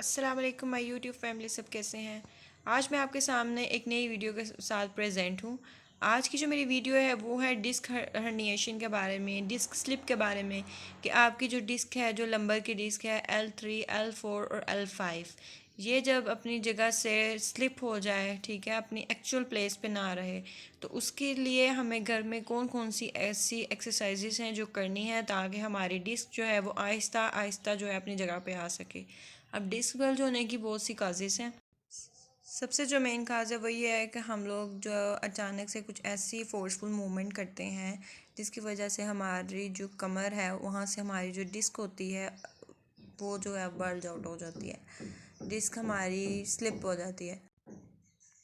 अस्सलाम वालेकुम my YouTube family, सब कैसे हैं। आज मैं आपके सामने एक नई वीडियो के साथ प्रेजेंट हूँ। आज की जो मेरी वीडियो है वो है डिस्क हर्निएशन के बारे में, डिस्क स्लिप के बारे में, कि आपकी जो डिस्क है, जो लंबर की डिस्क है L3, L4 और L5, ये जब अपनी जगह से स्लिप हो जाए, ठीक है, अपनी एक्चुअल प्लेस पे ना रहे, तो उसके लिए हमें घर में कौन कौन सी ऐसी एक्सरसाइजेस हैं जो करनी है ताकि हमारी डिस्क जो है वो आहिस्ता आहिस्ता जो है अपनी जगह पे आ सके। अब डिस्क बल्ज होने की बहुत सी काजेज़ हैं। सबसे जो मेन काज है वो ये है कि हम लोग जो अचानक से कुछ ऐसी फोर्सफुल मूवमेंट करते हैं जिसकी वजह से हमारी जो कमर है वहाँ से हमारी जो डिस्क होती है वो जो है बल्ज आउट हो जाती है, डिस्क हमारी स्लिप हो जाती है।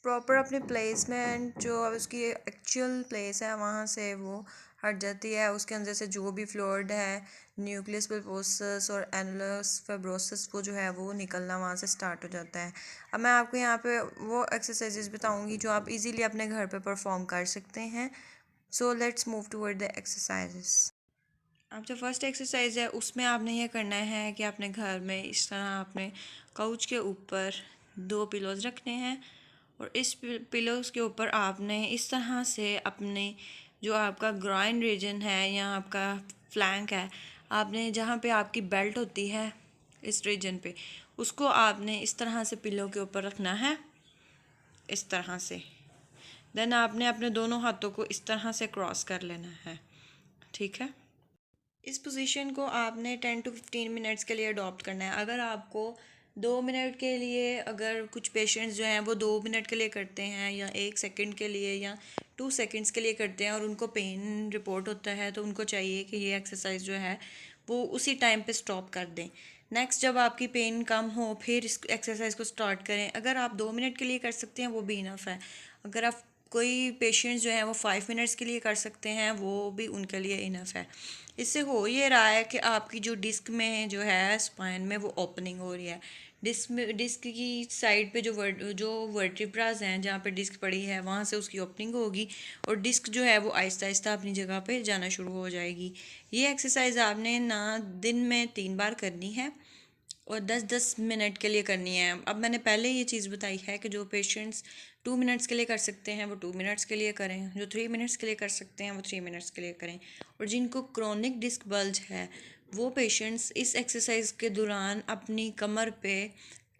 प्रॉपर अपने प्लेसमेंट जो उसकी एक्चुअल प्लेस है वहाँ से वो हट जाती है। उसके अंदर से जो भी फ्लूइड है, न्यूक्लियस पल्पोसस और एनुलस फाइब्रोसिस, वो जो है वो निकलना वहाँ से स्टार्ट हो जाता है। अब मैं आपको यहाँ पे वो एक्सरसाइजेज बताऊँगी जो आप इजीली अपने घर पे परफॉर्म कर सकते हैं। So let's move toward the exercises. अब जो फर्स्ट एक्सरसाइज है उसमें आपने ये करना है कि अपने घर में इस तरह आपने काउच के ऊपर दो पिलोज रखने हैं और इस पिलोज के ऊपर आपने इस तरह से अपने जो आपका ग्राइन रीजन है या आपका फ्लैंक है, आपने जहाँ पे आपकी बेल्ट होती है इस रीजन पे, उसको आपने इस तरह से पिलो के ऊपर रखना है, इस तरह से। देन आपने अपने दोनों हाथों को इस तरह से क्रॉस कर लेना है, ठीक है। इस पोजीशन को आपने 10 to 15 मिनट्स के लिए अडॉप्ट करना है। अगर आपको 2 मिनट के लिए, अगर कुछ पेशेंट्स जो हैं वो 2 मिनट के लिए करते हैं या 1 सेकंड के लिए या 2 सेकंड्स के लिए करते हैं और उनको पेन रिपोर्ट होता है, तो उनको चाहिए कि ये एक्सरसाइज जो है वो उसी टाइम पे स्टॉप कर दें। नेक्स्ट जब आपकी पेन कम हो फिर इस एक्सरसाइज को स्टार्ट करें। अगर आप 2 मिनट के लिए कर सकते हैं वो भी इनफ है। अगर आप कोई पेशेंट्स जो हैं वो 5 मिनट्स के लिए कर सकते हैं वो भी उनके लिए इनफ है। इससे हो ये रहा है कि आपकी जो डिस्क में जो है स्पाइन में वो ओपनिंग हो रही है। डिस्क की साइड पे जो वर्टिब्रास हैं जहाँ पे डिस्क पड़ी है वहाँ से उसकी ओपनिंग होगी और डिस्क जो है वो आहिस्ता आहिस्ता अपनी जगह पे जाना शुरू हो जाएगी। ये एक्सरसाइज आपने ना दिन में 3 बार करनी है और 10-10 मिनट के लिए करनी है। अब मैंने पहले ये चीज़ बताई है कि जो पेशेंट्स 2 मिनट्स के लिए कर सकते हैं वो 2 मिनट्स के लिए करें, जो 3 मिनट्स के लिए कर सकते हैं वो 3 मिनट्स के लिए करें। और जिनको क्रोनिक डिस्क बल्ज है वो पेशेंट्स इस एक्सरसाइज के दौरान अपनी कमर पे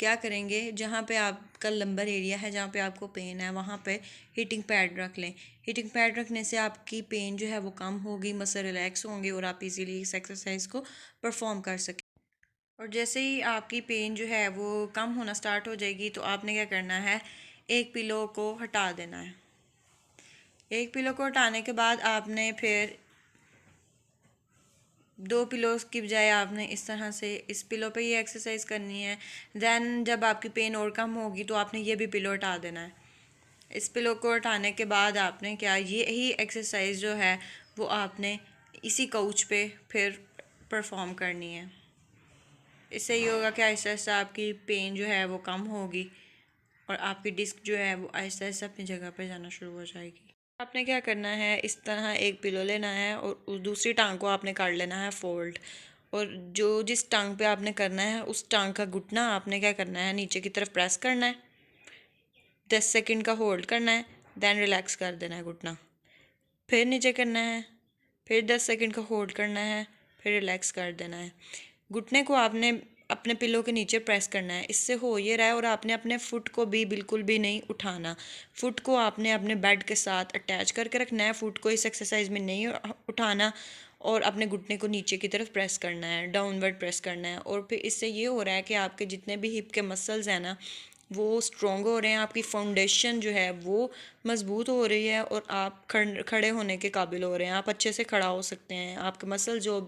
क्या करेंगे, जहाँ पे आपका लंबर एरिया है, जहाँ पे आपको पेन है, वहाँ पे हीटिंग पैड रख लें। हीटिंग पैड रखने से आपकी पेन जो है वो कम होगी, मसल रिलैक्स होंगे और आप इजीली इस एक्सरसाइज को परफॉर्म कर सकें। और जैसे ही आपकी पेन जो है वो कम होना स्टार्ट हो जाएगी तो आपने क्या करना है, एक पिलो को हटा देना है। एक पिलो को हटाने के बाद आपने फिर दो पिलोस की बजाय आपने इस तरह से इस पिलो पे ये एक्सरसाइज करनी है। देन जब आपकी पेन और कम होगी तो आपने ये भी पिलो हटा देना है। इस पिलो को हटाने के बाद आपने क्या, ये ही एक्सरसाइज जो है वो आपने इसी काउच पे फिर परफॉर्म करनी है। इससे ये होगा कि आहिस्ता आहिस्ता आपकी पेन जो है वो कम होगी और आपकी डिस्क जो है वो आहिस्ता आहिस्ता अपनी जगह पर जाना शुरू हो जाएगी। आपने क्या करना है, इस तरह एक पिलो लेना है और उस दूसरी टांग को आपने कर लेना है फोल्ड, और जो जिस टांग पे आपने करना है उस टांग का घुटना आपने क्या करना है, नीचे की तरफ प्रेस करना है, 10 सेकंड का होल्ड करना है, देन रिलैक्स कर देना है घुटना, फिर नीचे करना है, फिर 10 सेकंड का होल्ड करना है, फिर रिलैक्स कर देना है। घुटने को आपने अपने पिलो के नीचे प्रेस करना है। इससे हो ये रहा है, और आपने अपने फुट को भी बिल्कुल भी नहीं उठाना। फुट को आपने अपने बेड के साथ अटैच करके रखना है, फुट को इस एक्सरसाइज में नहीं उठाना, और अपने घुटने को नीचे की तरफ प्रेस करना है, डाउनवर्ड प्रेस करना है। और फिर इससे ये हो रहा है कि आपके जितने भी हिप के मसल्स हैं ना वो स्ट्रॉन्ग हो रहे हैं, आपकी फाउंडेशन जो है वो मज़बूत हो रही है और आप खड़े होने के काबिल हो रहे हैं, आप अच्छे से खड़ा हो सकते हैं। आपके मसल जो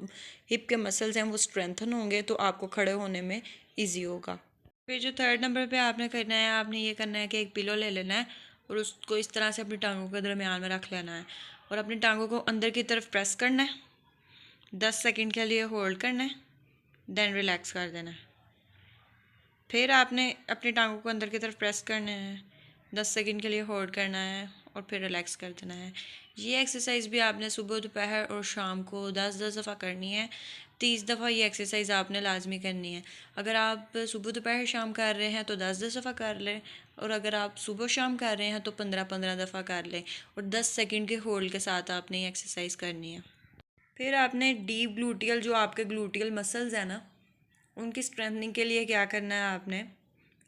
हिप के मसल्स हैं वो स्ट्रेंथन होंगे तो आपको खड़े होने में इजी होगा। फिर जो थर्ड नंबर पे आपने करना है, आपने ये करना है कि एक पिलो ले लेना है और उसको इस तरह से अपनी टांगों के दरमियान में रख लेना है और अपनी टांगों को अंदर की तरफ प्रेस करना है, 10 सेकंड के लिए होल्ड करना है, देन रिलैक्स कर देना है। फिर आपने अपनी टांगों को अंदर की तरफ प्रेस करना है, 10 सेकंड के लिए होल्ड करना है और फिर रिलैक्स कर देना है। ये एक्सरसाइज भी आपने सुबह, दोपहर और शाम को 10-10 दफ़ा करनी है। 30 दफ़ा ये एक्सरसाइज आपने लाजमी करनी है। अगर आप सुबह, दोपहर, शाम कर रहे हैं तो 10-10 दफ़ा कर लें, और अगर आप सुबह शाम कर रहे हैं तो 15-15 दफ़ा कर लें, और 10 सेकंड के होल्ड के साथ आपने ये एक्सरसाइज करनी है। फिर आपने डीप ग्लूटियल, जो आपके ग्लूटियल मसल्स हैं ना, उनकी स्ट्रेंथनिंग के लिए क्या करना है, आपने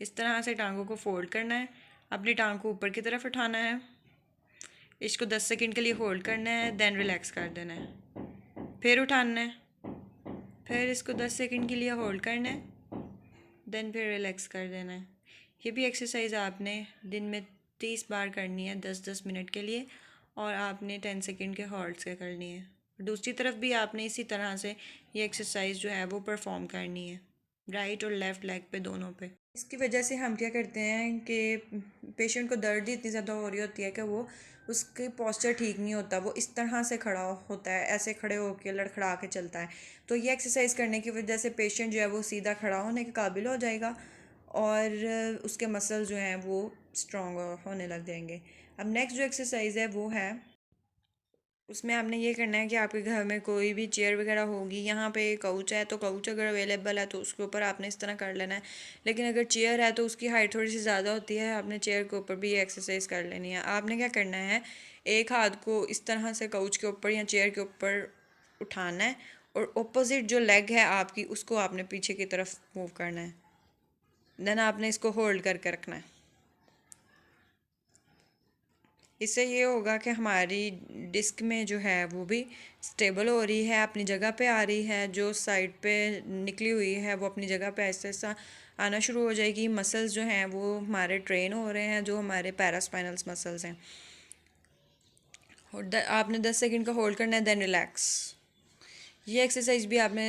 इस तरह से टांगों को फोल्ड करना है, अपनी टांग को ऊपर की तरफ उठाना है, इसको 10 सेकंड के लिए होल्ड करना है, देन रिलैक्स कर देना है, फिर उठाना है, फिर इसको 10 सेकंड के लिए होल्ड करना है, देन फिर रिलैक्स कर देना है। ये भी एक्सरसाइज आपने दिन में 30 बार करनी है 10-10 मिनट के लिए, और आपने 10 सेकंड के होल्ड से करनी है। दूसरी तरफ भी आपने इसी तरह से ये एक्सरसाइज जो है वो परफॉर्म करनी है, राइट और लेफ़्ट लेग पे, दोनों पे। इसकी वजह से हम क्या करते हैं कि पेशेंट को दर्द ही इतनी ज़्यादा हो रही होती है कि वो उसकी पोस्चर ठीक नहीं होता, वो इस तरह से खड़ा होता है, ऐसे खड़े होकर लड़खड़ा के चलता है। तो ये एक्सरसाइज करने की वजह से पेशेंट जो है वो सीधा खड़ा होने के काबिल हो जाएगा, और उसके मसल जो हैं वो स्ट्रॉन्ग होने लग जाएंगे। अब नेक्स्ट जो एक्सरसाइज है वो है, उसमें आपने ये करना है कि आपके घर में कोई भी चेयर वगैरह होगी, यहाँ पे काउच है तो काउच अगर अवेलेबल है तो उसके ऊपर आपने इस तरह कर लेना है। लेकिन अगर चेयर है तो उसकी हाइट थोड़ी सी ज़्यादा होती है, आपने चेयर के ऊपर भी ये एक्सरसाइज कर लेनी है। आपने क्या करना है, एक हाथ को इस तरह से काउच के ऊपर या चेयर के ऊपर उठाना है, और अपोजिट जो लेग है आपकी उसको आपने पीछे की तरफ मूव करना है, देन आपने इसको होल्ड करके रखना है। इससे ये होगा कि हमारी डिस्क में जो है वो भी स्टेबल हो रही है, अपनी जगह पे आ रही है, जो साइड पे निकली हुई है वो अपनी जगह पे ऐसा ऐसा आना शुरू हो जाएगी। मसल्स जो हैं वो हमारे ट्रेन हो रहे हैं, जो हमारे पैरास्पाइनल्स मसल्स हैं। और आपने 10 सेकंड का होल्ड करना है, देन रिलैक्स। ये एक्सरसाइज भी आपने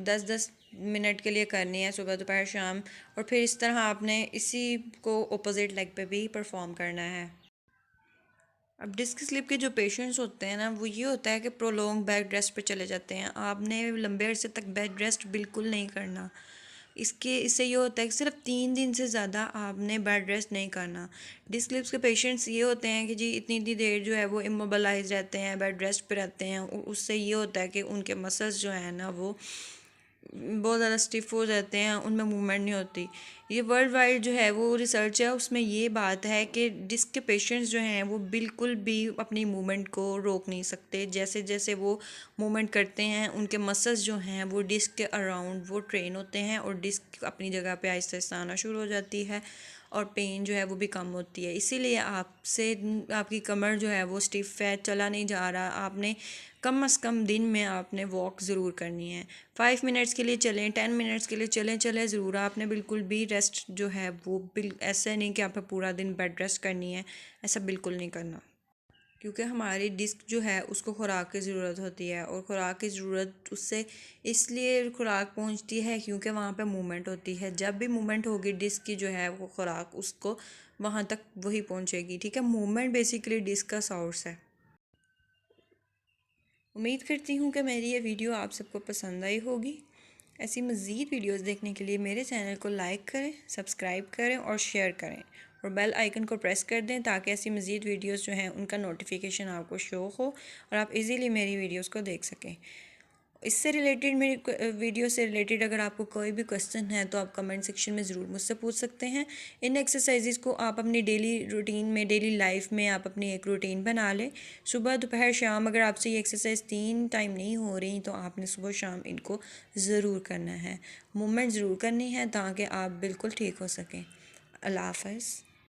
10-10 मिनट के लिए करनी है, सुबह, दोपहर, शाम, और फिर इस तरह आपने इसी को अपोजिट लेग पे भी परफॉर्म करना है। अब डिस्क स्लिप के जो पेशेंट्स होते हैं ना, वो ये होता है कि प्रोलॉन्ग बेड रेस्ट पे चले जाते हैं। आपने लंबे अरसे तक बेड रेस्ट बिल्कुल नहीं करना। इससे ये होता है कि सिर्फ 3 दिन से ज़्यादा आपने बेड रेस्ट नहीं करना। डिस्क स्लिप्स के पेशेंट्स ये होते हैं कि जी इतनी इतनी देर जो है वो इमोबलाइज रहते हैं, बेड रेस्ट पे रहते हैं, और उससे ये होता है कि उनके मसल्स जो हैं ना वो बहुत ज़्यादा स्टिफ हो जाते हैं, उनमें मूवमेंट नहीं होती। ये वर्ल्ड वाइड जो है वो रिसर्च है, उसमें ये बात है कि डिस्क के पेशेंट्स जो हैं वो बिल्कुल भी अपनी मूवमेंट को रोक नहीं सकते। जैसे जैसे वो मूवमेंट करते हैं उनके मसल्स जो हैं वो डिस्क के अराउंड वो ट्रेन होते हैं, और डिस्क अपनी जगह पे आहिस्ता आहिस्ता आना शुरू हो जाती है, और पेन जो है वो भी कम होती है। इसीलिए आपसे आपकी कमर जो है वो स्टिफ है, चला नहीं जा रहा, आपने कम से कम दिन में आपने वॉक ज़रूर करनी है। 5 मिनट्स के लिए चलें, 10 मिनट्स के लिए चलें ज़रूर। आपने बिल्कुल भी रेस्ट जो है वो ऐसे नहीं कि आपने पूरा दिन बेड रेस्ट करनी है, ऐसा बिल्कुल नहीं करना। क्योंकि हमारी डिस्क जो है उसको खुराक की ज़रूरत होती है, और खुराक की ज़रूरत उससे इसलिए खुराक पहुंचती है क्योंकि वहाँ पे मूवमेंट होती है। जब भी मूवमेंट होगी डिस्क की जो है वो खुराक उसको वहाँ तक वही पहुँचेगी। ठीक है, मूवमेंट बेसिकली डिस्क का सोर्स है। उम्मीद करती हूँ कि मेरी ये वीडियो आप सबको पसंद आई होगी। ऐसी मज़ीद वीडियोस देखने के लिए मेरे चैनल को लाइक करें, सब्सक्राइब करें और शेयर करें, और बेल आइकन को प्रेस कर दें ताकि ऐसी मज़ीद वीडियोस जो हैं उनका नोटिफिकेशन आपको शो हो और आप इजीली मेरी वीडियोस को देख सकें। इससे रिलेटेड, मेरी वीडियो से रिलेटेड अगर आपको कोई भी क्वेश्चन है तो आप कमेंट सेक्शन में ज़रूर मुझसे पूछ सकते हैं। इन एक्सरसाइजेज़ को आप अपनी डेली रूटीन में, डेली लाइफ में आप अपनी एक रूटीन बना लें। सुबह, दोपहर, शाम अगर आपसे ये एक्सरसाइज 3 टाइम नहीं हो रही तो आपने सुबह शाम इनको ज़रूर करना है, मूवमेंट ज़रूर करनी है ताकि आप बिल्कुल ठीक हो सकें। अल्लाह हाफ़िज़।